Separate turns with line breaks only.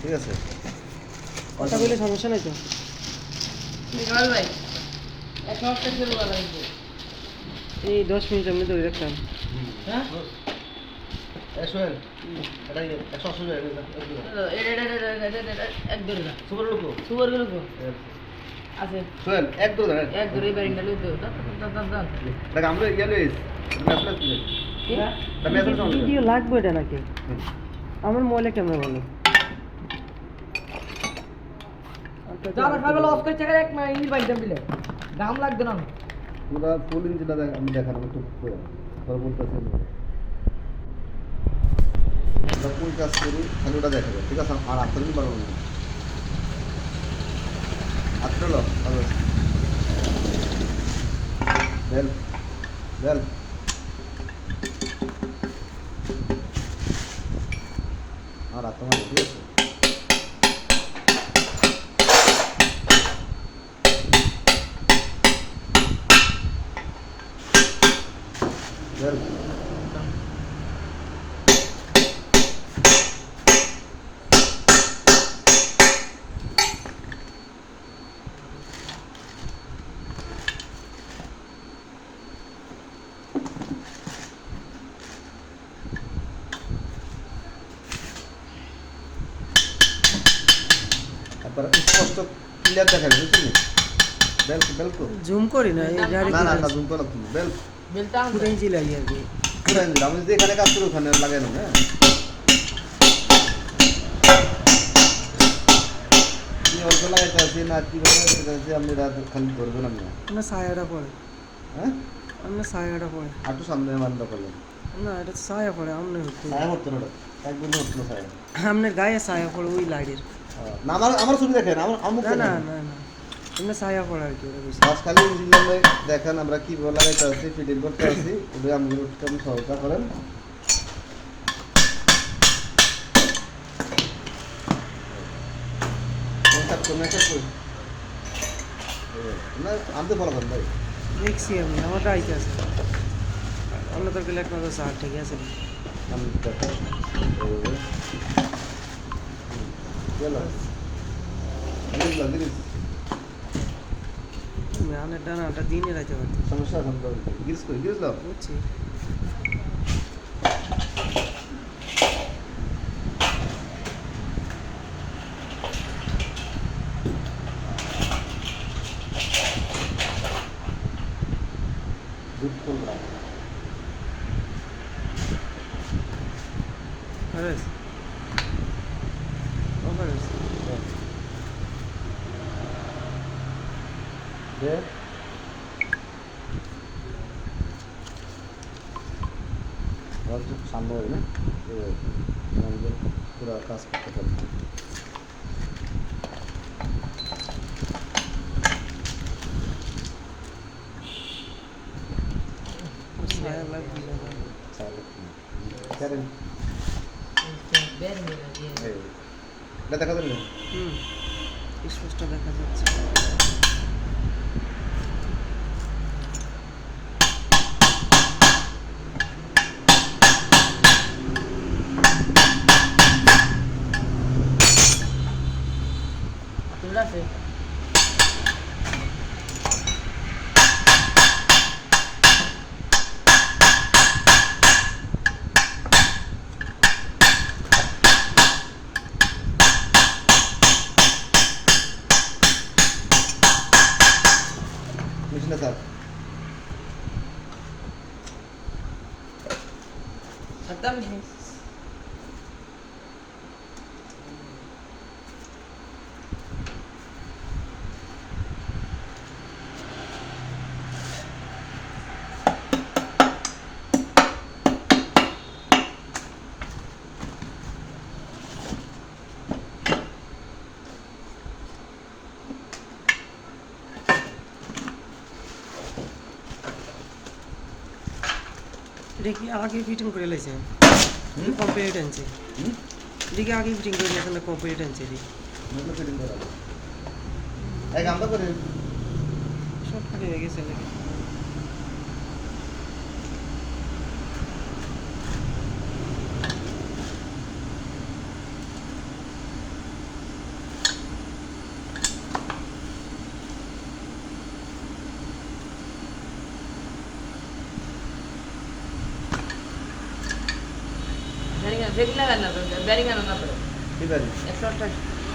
ঠিক আছে?
কথা বলে সমস্যা নাই তো।
ভাই এক হপ্তাহ শুরু করা লাগবে।
এই 10 মিনিট আমি ধরে রাখতাম।
হ্যাঁ
সোহেল, এটা 180
এক ধরে না
সুপার লোক
সুপার গুলো আছে
সোহেল এক দো ধরে
এক ধরে ব্যারিংটা লই তো
দেখ আমরা ইয়া লইস মেসেজ দিলে তা মেসেজ সাউন্ড
ভিডিও লাগবে এটা নাকি? আমার মোবাইলে ক্যামেরা ভালো।
যারা খাবে লস করে টাকা এক মাস ইঞ্জিন বাইক দাম দিলে দাম লাগবে না
পুরো ফুল ইঞ্জিনটা আমি দেখানো একটু পরে বলতেছি আমরা কোন কাজ করি খালি ওটা দেখাবো, ঠিক আছে? আর আপনার কি পারবো না আপনার লো ভালো বেল বেল আর আপনার ঠিক আছে বেল তারপরে স্পষ্ট ক্লিয়ার দেখা যাবে, বুঝলি? বেল বেল তো
জুম করি না, এই গাড়ি
না না না জুম করা তুমি বেল
বিলটা
পুরো ইঞ্চি লাগি আর কি।
পুরো ইঞ্জিন আমি যে এখানে কাজ করি ওখানে লাগানো। হ্যাঁ কি অল্প লাগাইতে আছি না কীভাবে লাগাইতে আছি আপনি রাত খালি ধরবেন আপনি।
না ছায়াটা পড়ে,
হ্যাঁ
আমরা ছায়াটা পড়ে
একটু সামনে মানতে পারলেন
না, এটা ছায়া পড়ে আমনে হচ্ছে
ছায়া হতো না ওটা, একদম হতো না ছায়া।
আমনের গায়ে ছায়া পড়ে ওই লাইটের।
না আমার আমার ছবি দেখেন আমার আমুক
না না না না এমনি ছায়া পড়ে আর কি, ওটা বেশি।
বাস খালি ইঞ্জিন দেখেন আমরা কীভাবে লাগাইতে আছি ফিটিং করতে আছি ওটা আমাদের আপনি সহায়তা করেন। না আনতে বলা করেন ভাই
দেখছি আমি, আমার গাড়িতে আছে। আমরা তোর গেলে একটা সার ঠিক আছে।
আমি দেখেন
আনের ডানাটা দিনে রাখতে পারতি।
সমস্যা এখন গিরিস করি গিরিস লাও
বুঝছি।
দুধ করলাম
Pares. Oh, Pares.
দে সামনে হবে না আমাদের পুরো কাজ করতে পারবো।
Saya lagi jalan.
Karen,
বের হয়ে গেছে
এটা দেখা যাবে না?
স্পষ্ট দেখা যাচ্ছে।
তোমরা আছে
মেশিনে স্যার
একদম
এটা কি আগে ফিটিং করে লাইছে? কমপ্লিট আনছে। এটা কি আগে ফিটিং করে লাইছে না কমপ্লিট আনছে?
ফিটিং করা এক আমরা করে
সব খালি হয়ে গেছে নাকি?
সেদিন লাগান না তো ব্যারিং আনো না তো
কি পারি
128